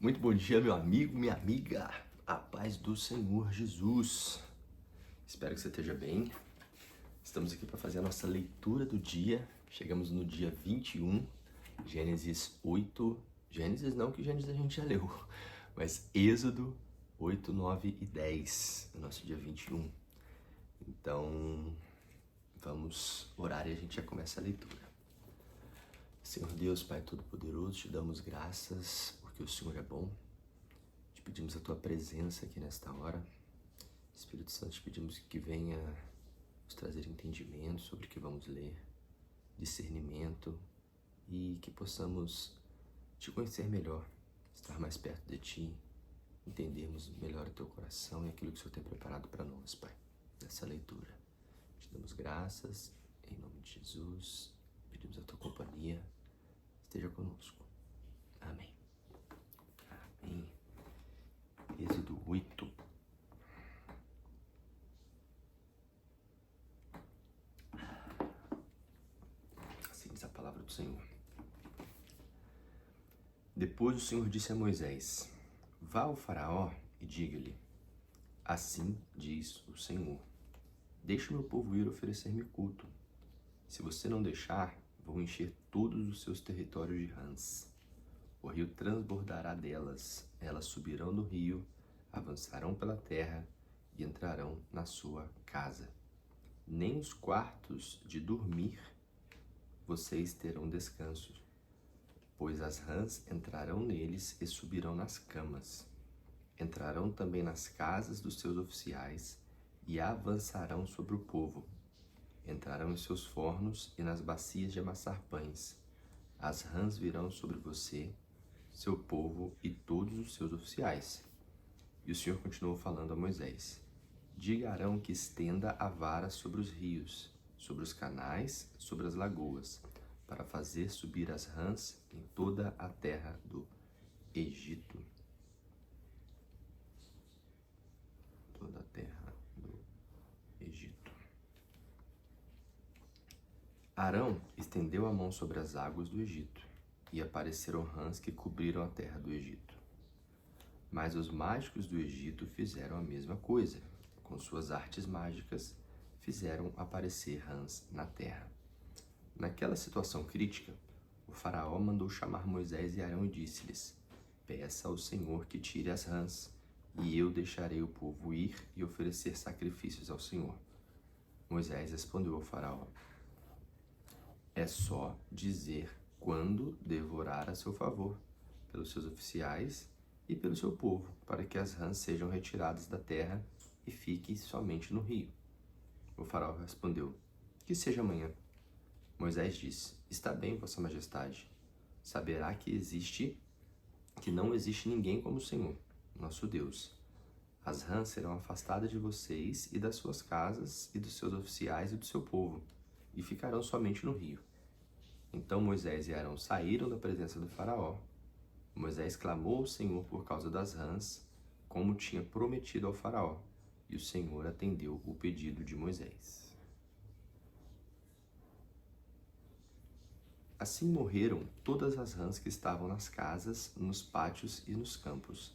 Muito bom dia, meu amigo, minha amiga. A paz do Senhor Jesus. Espero que você esteja bem. Estamos aqui para fazer a nossa leitura do dia. Chegamos no dia 21, Gênesis 8. Gênesis não, que Gênesis a gente já leu, mas Êxodo 8, 9 e 10, no nosso dia 21. Então, vamos orar e a gente já começa a leitura. Senhor Deus, Pai Todo-Poderoso, te damos graças porque o Senhor é bom. Te pedimos a Tua presença aqui nesta hora. Espírito Santo, te pedimos que venha nos trazer entendimento sobre o que vamos ler, discernimento e que possamos Te conhecer melhor, estar mais perto de Ti, entendermos melhor o Teu coração e aquilo que o Senhor tem preparado para nós, Pai, nessa leitura. Te damos graças, em nome de Jesus, pedimos a Tua companhia. Esteja conosco. Amém. Amém. Êxodo 8. Assim diz a palavra do Senhor. Depois o Senhor disse a Moisés: Vá ao faraó e diga-lhe: Assim diz o Senhor: Deixe o meu povo ir oferecer-me culto. Se você não deixar, vou encher todos os seus territórios de rãs. O rio transbordará delas, elas subirão do rio, avançarão pela terra e entrarão na sua casa. Nem os quartos de dormir vocês terão descanso, pois as rãs entrarão neles e subirão nas camas. Entrarão também nas casas dos seus oficiais e avançarão sobre o povo. Entrarão em seus fornos e nas bacias de amassar pães. As rãs virão sobre você, seu povo e todos os seus oficiais. E o Senhor continuou falando a Moisés: Diga a Arão que estenda a vara sobre os rios, sobre os canais, sobre as lagoas, para fazer subir as rãs em toda a terra do Egito. Toda a terra do Egito. Arão estendeu a mão sobre as águas do Egito, e apareceram rãs que cobriram a terra do Egito. Mas os mágicos do Egito fizeram a mesma coisa. Com suas artes mágicas, fizeram aparecer rãs na terra. Naquela situação crítica, o faraó mandou chamar Moisés e Arão e disse-lhes: Peça ao Senhor que tire as rãs, e eu deixarei o povo ir e oferecer sacrifícios ao Senhor. Moisés respondeu ao faraó: É só dizer quando devorar a seu favor, pelos seus oficiais e pelo seu povo, para que as rãs sejam retiradas da terra e fiquem somente no rio. O faraó respondeu: Que seja amanhã. Moisés disse: Está bem, vossa majestade. Saberá que não existe ninguém como o Senhor, nosso Deus. As rãs serão afastadas de vocês e das suas casas e dos seus oficiais e do seu povo, e ficarão somente no rio. Então Moisés e Arão saíram da presença do faraó. Moisés clamou ao Senhor por causa das rãs, como tinha prometido ao faraó, e o Senhor atendeu o pedido de Moisés. Assim morreram todas as rãs que estavam nas casas, nos pátios e nos campos.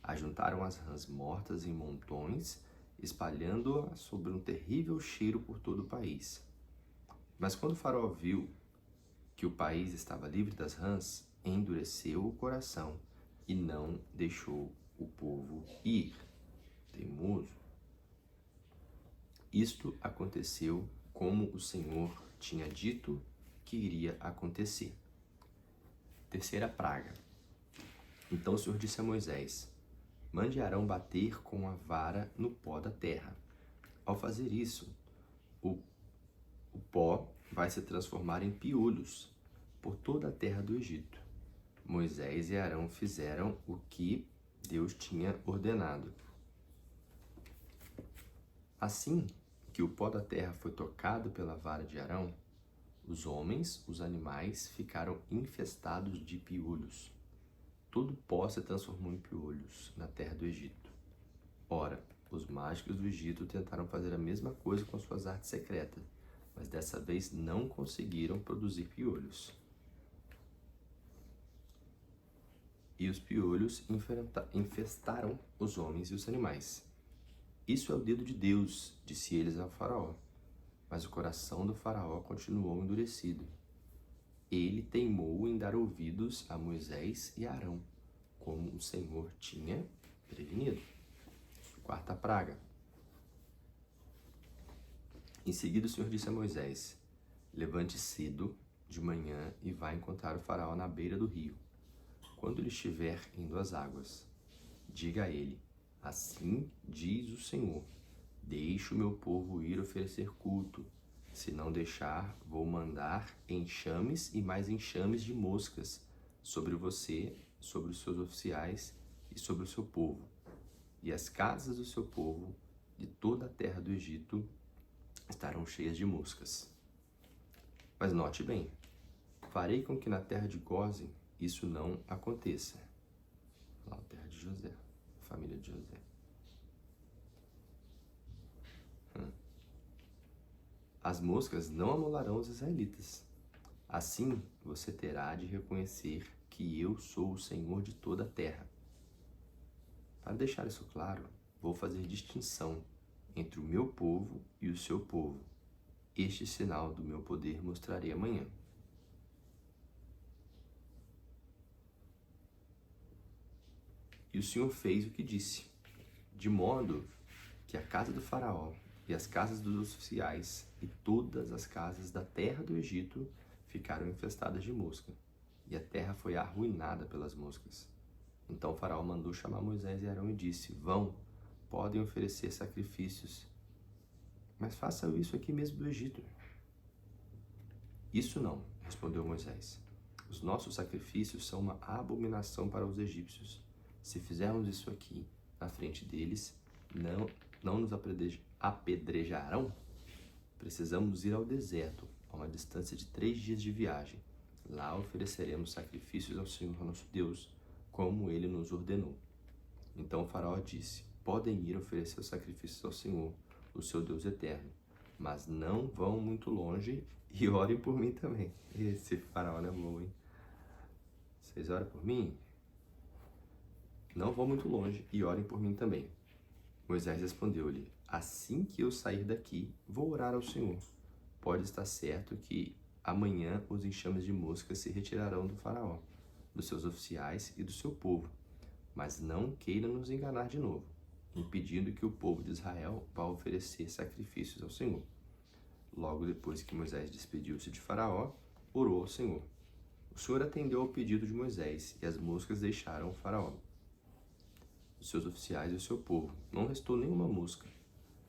Ajuntaram as rãs mortas em montões, espalhando-as sobre um terrível cheiro por todo o país. Mas quando o faraó viu que o país estava livre das rãs, endureceu o coração e não deixou o povo ir. Teimoso. Isto aconteceu como o Senhor tinha dito que iria acontecer. Terceira praga. Então o Senhor disse a Moisés: Mande Arão bater com a vara no pó da terra. Ao fazer isso, o pó vai se transformar em piolhos por toda a terra do Egito. Moisés e Arão fizeram o que Deus tinha ordenado. Assim que o pó da terra foi tocado pela vara de Arão, os homens, os animais, ficaram infestados de piolhos. Todo o pó se transformou em piolhos na terra do Egito. Ora, os mágicos do Egito tentaram fazer a mesma coisa com suas artes secretas, mas dessa vez não conseguiram produzir piolhos. e os piolhos infestaram os homens e os animais. Isso é o dedo de Deus, disse eles ao faraó. Mas o coração do faraó continuou endurecido. Ele teimou em dar ouvidos a Moisés e a Arão, como o Senhor tinha prevenido. Quarta praga. Em seguida o Senhor disse a Moisés: levante cedo de manhã e vá encontrar o faraó na beira do rio. Quando ele estiver indo às águas, diga a ele: assim diz o Senhor, deixe o meu povo ir oferecer culto. Se não deixar, vou mandar enxames e mais enxames de moscas sobre você, sobre os seus oficiais e sobre o seu povo. E as casas do seu povo, de toda a terra do Egito, estarão cheias de moscas. Mas note bem, farei com que na terra de Gósen isso não aconteça. Lá a terra de José, a família de José. As moscas não amolarão os israelitas. Assim você terá de reconhecer que eu sou o Senhor de toda a terra. Para deixar isso claro, vou fazer distinção entre o meu povo e o seu povo. Este sinal do meu poder mostrarei amanhã. E o Senhor fez o que disse, de modo que a casa do faraó e as casas dos oficiais e todas as casas da terra do Egito ficaram infestadas de mosca, e a terra foi arruinada pelas moscas. Então o faraó mandou chamar Moisés e Arão e disse: vão, podem oferecer sacrifícios, mas façam isso aqui mesmo do Egito. Isso não, respondeu Moisés. Os nossos sacrifícios são uma abominação para os egípcios. Se fizermos isso aqui na frente deles, não nos apedrejarão? Precisamos ir ao deserto, a uma distância de 3 dias de viagem. Lá ofereceremos sacrifícios ao Senhor nosso Deus, como ele nos ordenou. Então o faraó disse: podem ir oferecer os sacrifícios ao Senhor, o seu Deus eterno, mas não vão muito longe e orem por mim também. Esse faraó não é bom, hein? Vocês oram por mim? Não vão muito longe e orem por mim também. Moisés respondeu-lhe: assim que eu sair daqui, vou orar ao Senhor. Pode estar certo que amanhã os enxames de moscas se retirarão do faraó, dos seus oficiais e do seu povo. Mas não queira nos enganar de novo, impedindo que o povo de Israel vá oferecer sacrifícios ao Senhor. Logo depois que Moisés despediu-se de Faraó, orou ao Senhor. O Senhor atendeu ao pedido de Moisés e as moscas deixaram o Faraó, os seus oficiais e o seu povo. Não restou nenhuma mosca.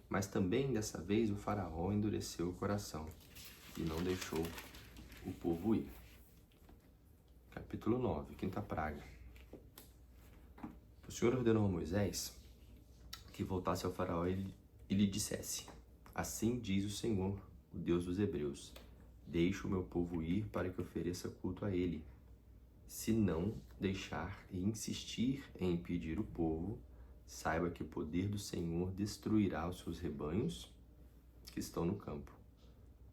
Mas também dessa vez o Faraó endureceu o coração e não deixou o povo ir. Capítulo 9, quinta praga. O Senhor ordenou a Moisés que voltasse ao Faraó e lhe dissesse: assim diz o Senhor, o Deus dos Hebreus: deixe o meu povo ir para que ofereça culto a ele. Se não deixar e insistir em impedir o povo, saiba que o poder do Senhor destruirá os seus rebanhos que estão no campo.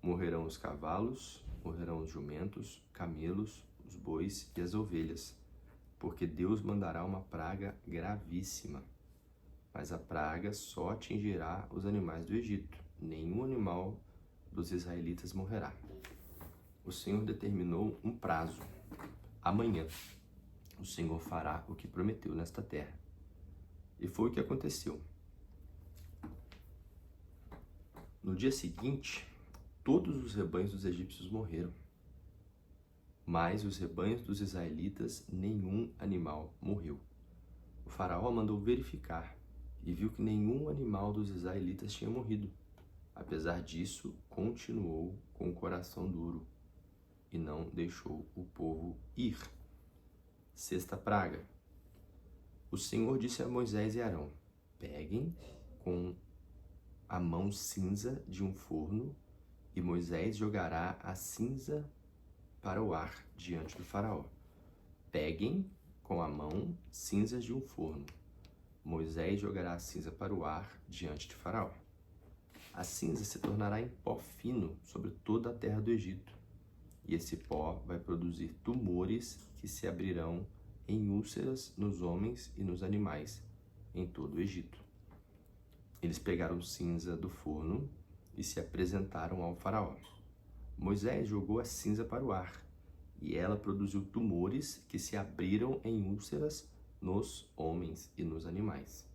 Morrerão os cavalos, morrerão os jumentos, camelos, os bois e as ovelhas, porque Deus mandará uma praga gravíssima. Mas a praga só atingirá os animais do Egito. Nenhum animal dos israelitas morrerá. O Senhor determinou um prazo. Amanhã o Senhor fará o que prometeu nesta terra. E foi o que aconteceu. No dia seguinte, todos os rebanhos dos egípcios morreram. Mas os rebanhos dos israelitas, nenhum animal morreu. O faraó mandou verificar e viu que nenhum animal dos israelitas tinha morrido. Apesar disso, continuou com o coração duro e não deixou o povo ir. Sexta praga. O Senhor disse a Moisés e Arão: peguem com a mão cinza de um forno, e Moisés jogará a cinza para o ar diante do faraó. Peguem com a mão cinzas de um forno. Moisés jogará a cinza para o ar diante de faraó. A cinza se tornará em pó fino sobre toda a terra do Egito, e esse pó vai produzir tumores que se abrirão em úlceras nos homens e nos animais em todo o Egito. Eles pegaram cinza do forno e se apresentaram ao faraó. Moisés jogou a cinza para o ar, e ela produziu tumores que se abriram em úlceras nos homens e nos animais.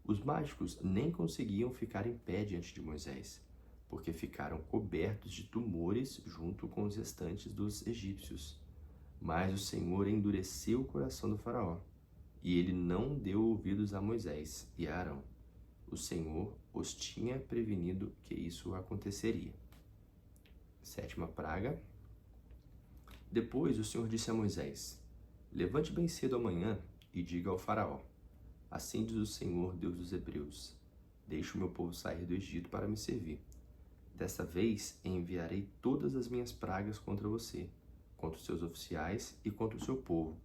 Os mágicos nem conseguiam ficar em pé diante de Moisés, porque ficaram cobertos de tumores junto com os restantes dos egípcios. Mas o Senhor endureceu o coração do faraó, e ele não deu ouvidos a Moisés e a Arão. O Senhor os tinha prevenido que isso aconteceria. Sétima praga. Depois o Senhor disse a Moisés: levante bem cedo amanhã e diga ao faraó: assim diz o Senhor, Deus dos Hebreus: deixe o meu povo sair do Egito para me servir. Dessa vez enviarei todas as minhas pragas contra você, contra os seus oficiais e contra o seu povo,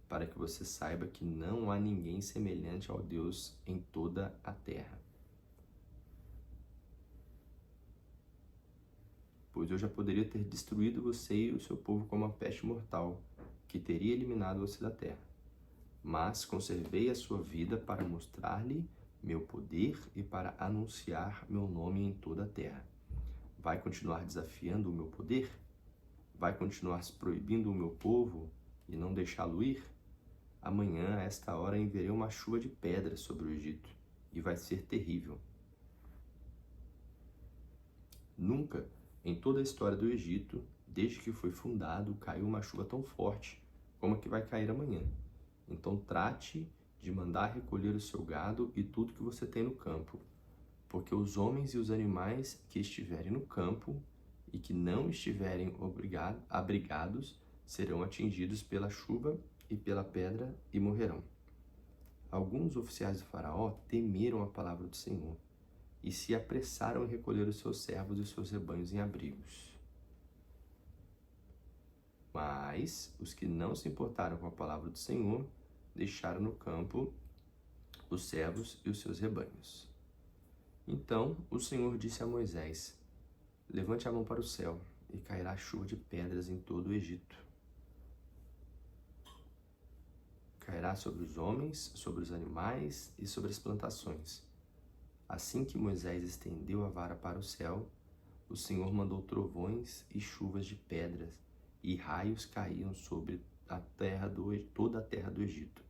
para que você saiba que não há ninguém semelhante ao Deus em toda a terra. Pois eu já poderia ter destruído você e o seu povo como uma peste mortal, que teria eliminado você da terra. Mas conservei a sua vida para mostrar-lhe meu poder e para anunciar meu nome em toda a terra. Vai continuar desafiando o meu poder? Vai continuar proibindo o meu povo e não deixá-lo ir? Amanhã, a esta hora, enviarei uma chuva de pedras sobre o Egito, e vai ser terrível. Nunca, em toda a história do Egito, desde que foi fundado, caiu uma chuva tão forte como a que vai cair amanhã. Então trate de mandar recolher o seu gado e tudo que você tem no campo, porque os homens e os animais que estiverem no campo e que não estiverem abrigados serão atingidos pela chuva e pela pedra e morrerão. Alguns oficiais do faraó temeram a palavra do Senhor e se apressaram em recolher os seus servos e os seus rebanhos em abrigos. Mas os que não se importaram com a palavra do Senhor deixaram no campo os servos e os seus rebanhos. Então o Senhor disse a Moisés: levante a mão para o céu e cairá chuva de pedras em todo o Egito. Cairá sobre os homens, sobre os animais e sobre as plantações. Assim que Moisés estendeu a vara para o céu, o Senhor mandou trovões e chuvas de pedras, e raios caíam sobre toda a terra do Egito.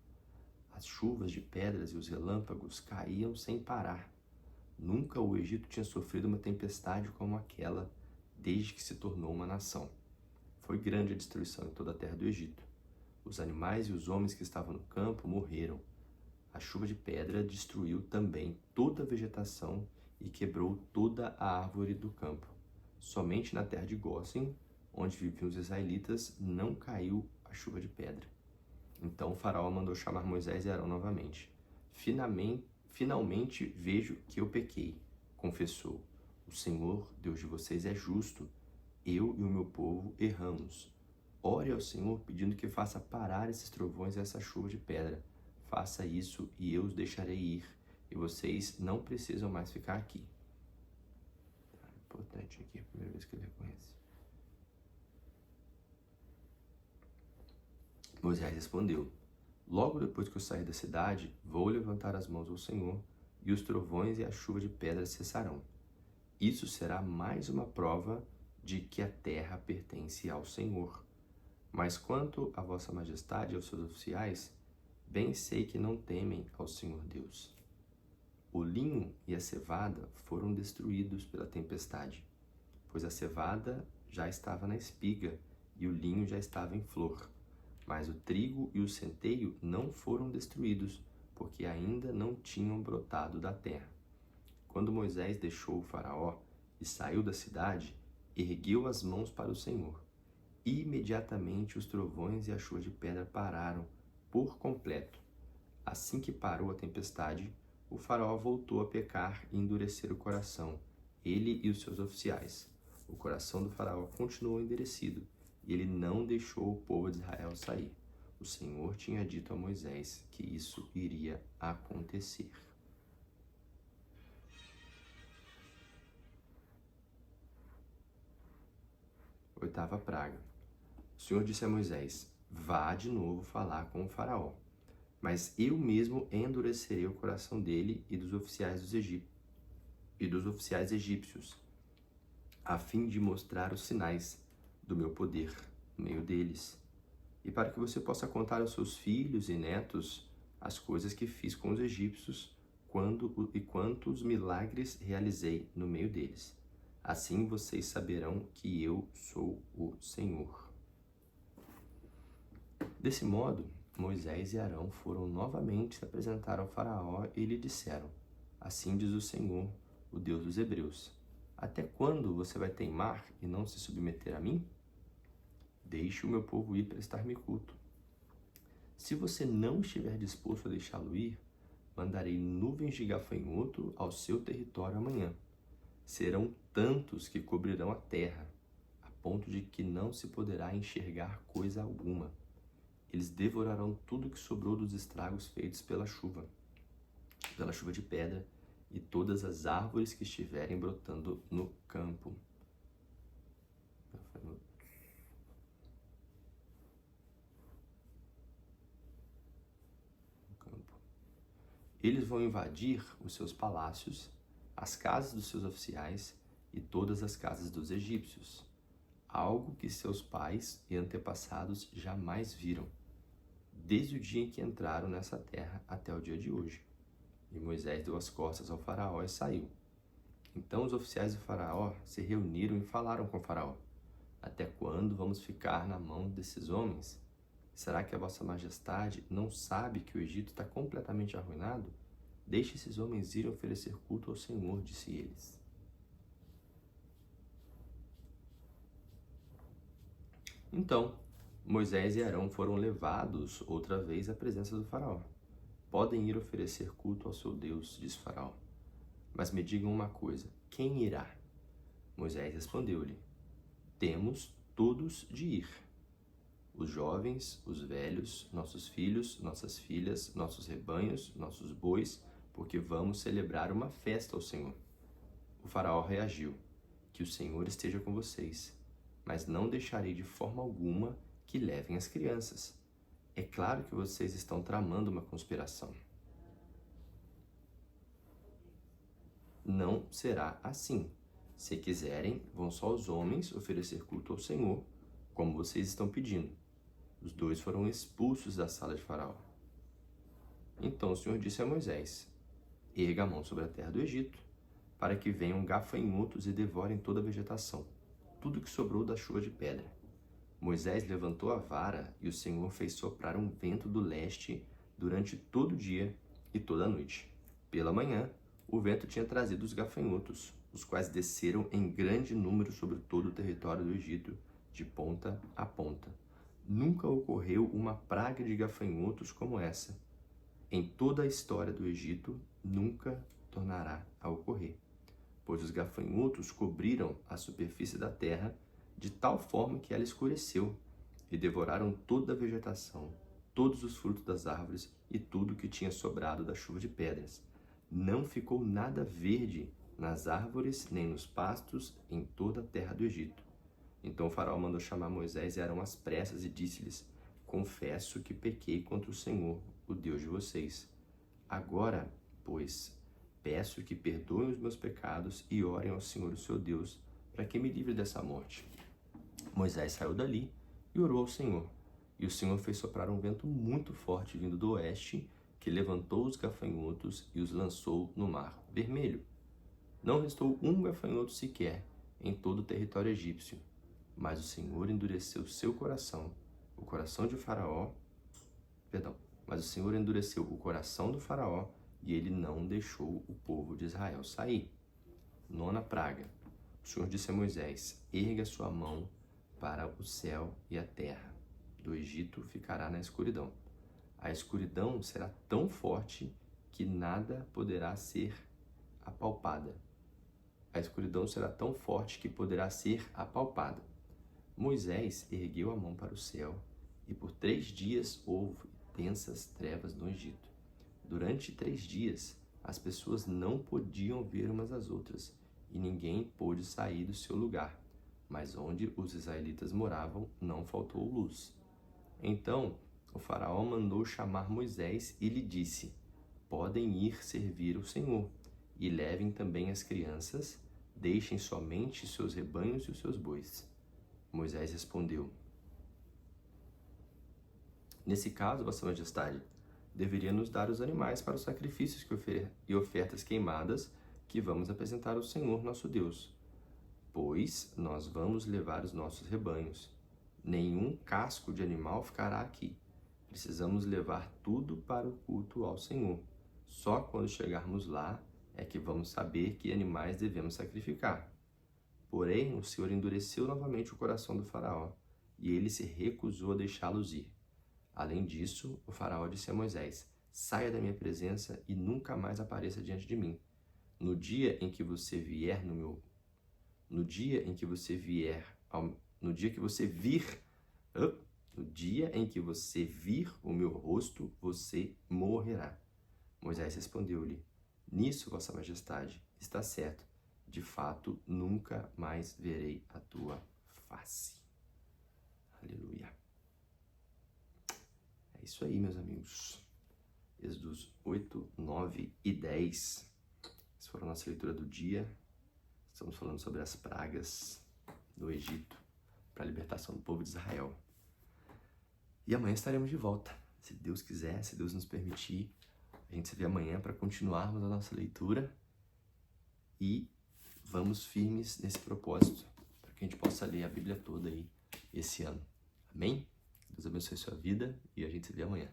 As chuvas de pedras e os relâmpagos caíam sem parar. Nunca o Egito tinha sofrido uma tempestade como aquela, desde que se tornou uma nação. Foi grande a destruição em toda a terra do Egito. Os animais e os homens que estavam no campo morreram. A chuva de pedra destruiu também toda a vegetação e quebrou toda a árvore do campo. Somente na terra de Gósen, onde viviam os israelitas, não caiu a chuva de pedra. Então o faraó mandou chamar Moisés e Arão novamente. Finalmente vejo que eu pequei, confessou. O Senhor, Deus de vocês, é justo. Eu e o meu povo erramos. Ore ao Senhor pedindo que faça parar esses trovões e essa chuva de pedra. Faça isso e eu os deixarei ir, e vocês não precisam mais ficar aqui. Importante aqui, a primeira vez que ele reconhece. Moisés respondeu: logo depois que eu sair da cidade, vou levantar as mãos ao Senhor, e os trovões e a chuva de pedras cessarão. Isso será mais uma prova de que a terra pertence ao Senhor. Mas quanto a vossa majestade e aos seus oficiais, bem sei que não temem ao Senhor Deus. O linho e a cevada foram destruídos pela tempestade, pois a cevada já estava na espiga e o linho já estava em flor. Mas o trigo e o centeio não foram destruídos, porque ainda não tinham brotado da terra. Quando Moisés deixou o faraó e saiu da cidade, ergueu as mãos para o Senhor. Imediatamente os trovões e a chuva de pedra pararam por completo. Assim que parou a tempestade, o faraó voltou a pecar e endurecer o coração, ele e os seus oficiais. O coração do faraó continuou endurecido, e ele não deixou o povo de Israel sair. O Senhor tinha dito a Moisés que isso iria acontecer. Oitava praga. O Senhor disse a Moisés: vá de novo falar com o faraó. Mas eu mesmo endurecerei o coração dele e dos oficiais egípcios, a fim de mostrar os sinais do meu poder no meio deles, e para que você possa contar aos seus filhos e netos as coisas que fiz com os egípcios e quantos milagres realizei no meio deles. Assim vocês saberão que eu sou o Senhor. Desse modo, Moisés e Arão foram novamente se apresentar ao faraó e lhe disseram: Assim diz o Senhor, o Deus dos Hebreus: Até quando você vai teimar e não se submeter a mim? Deixe o meu povo ir prestar-me culto. Se você não estiver disposto a deixá-lo ir, mandarei nuvens de gafanhoto ao seu território amanhã. Serão tantos que cobrirão a terra, a ponto de que não se poderá enxergar coisa alguma. Eles devorarão tudo que sobrou dos estragos feitos pela chuva de pedra, e todas as árvores que estiverem brotando no campo. Eles vão invadir os seus palácios, as casas dos seus oficiais e todas as casas dos egípcios, algo que seus pais e antepassados jamais viram, desde o dia em que entraram nessa terra até o dia de hoje. E Moisés deu as costas ao faraó e saiu. Então os oficiais do faraó se reuniram e falaram com o faraó: Até quando vamos ficar na mão desses homens? Será que a vossa majestade não sabe que o Egito está completamente arruinado? Deixe esses homens ir oferecer culto ao Senhor, disse eles. Então, Moisés e Arão foram levados outra vez à presença do faraó. Podem ir oferecer culto ao seu Deus, disse Faraó. Mas me digam uma coisa, quem irá? Moisés respondeu-lhe: Temos todos de ir. Os jovens, os velhos, nossos filhos, nossas filhas, nossos rebanhos, nossos bois, porque vamos celebrar uma festa ao Senhor. O faraó reagiu: Que o Senhor esteja com vocês, mas não deixarei de forma alguma que levem as crianças. É claro que vocês estão tramando uma conspiração. Não será assim. Se quiserem, vão só os homens oferecer culto ao Senhor, como vocês estão pedindo. Os dois foram expulsos da sala de Faraó. Então o Senhor disse a Moisés: Erga a mão sobre a terra do Egito, para que venham gafanhotos e devorem toda a vegetação, tudo que sobrou da chuva de pedra. Moisés levantou a vara e o Senhor fez soprar um vento do leste durante todo o dia e toda a noite. Pela manhã, o vento tinha trazido os gafanhotos, os quais desceram em grande número sobre todo o território do Egito, de ponta a ponta. Nunca ocorreu uma praga de gafanhotos como essa. Em toda a história do Egito, nunca tornará a ocorrer, pois os gafanhotos cobriram a superfície da terra de tal forma que ela escureceu, e devoraram toda a vegetação, todos os frutos das árvores e tudo que tinha sobrado da chuva de pedras. Não ficou nada verde nas árvores nem nos pastos em toda a terra do Egito. Então o faraó mandou chamar Moisés e Arão às pressas e disse-lhes: Confesso que pequei contra o Senhor, o Deus de vocês. Agora, pois, peço que perdoem os meus pecados e orem ao Senhor, o seu Deus, para que me livre dessa morte. Moisés saiu dali e orou ao Senhor. E o Senhor fez soprar um vento muito forte vindo do oeste, que levantou os gafanhotos e os lançou no mar Vermelho. Não restou um gafanhoto sequer em todo o território egípcio. Mas o Senhor endureceu seu coração, o coração de Faraó, mas o Senhor endureceu o coração do Faraó e ele não deixou o povo de Israel sair. Nona praga. O Senhor disse a Moisés: Erga sua mão para o céu e a terra. Do Egito ficará na escuridão. A escuridão será tão forte que nada poderá ser apalpada. A escuridão será tão forte que poderá ser apalpada. Moisés ergueu a mão para o céu, e por 3 dias houve densas trevas no Egito. Durante 3 dias, as pessoas não podiam ver umas às outras, e ninguém pôde sair do seu lugar. Mas onde os israelitas moravam, não faltou luz. Então o faraó mandou chamar Moisés e lhe disse: podem ir servir o Senhor, e levem também as crianças, deixem somente os seus rebanhos e os seus bois. Moisés respondeu: nesse caso, Vossa Majestade, deveria nos dar os animais para os sacrifícios e ofertas queimadas que vamos apresentar ao Senhor nosso Deus, pois nós vamos levar os nossos rebanhos. Nenhum casco de animal ficará aqui. Precisamos levar tudo para o culto ao Senhor. Só quando chegarmos lá é que vamos saber que animais devemos sacrificar. Porém, o Senhor endureceu novamente o coração do faraó, e ele se recusou a deixá-los ir. Além disso, o faraó disse a Moisés: saia da minha presença e nunca mais apareça diante de mim. No dia em que você vir o meu rosto, você morrerá. Moisés respondeu-lhe: nisso, Vossa Majestade, está certo. De fato, nunca mais verei a tua face. Aleluia. É isso aí, meus amigos. Êxodos 8, 9 e 10. Essa foi a nossa leitura do dia. Estamos falando sobre as pragas do Egito para a libertação do povo de Israel. E amanhã estaremos de volta, se Deus quiser, se Deus nos permitir. A gente se vê amanhã para continuarmos a nossa leitura e vamos firmes nesse propósito, para que a gente possa ler a Bíblia toda aí esse ano. Amém? Deus abençoe a sua vida e a gente se vê amanhã.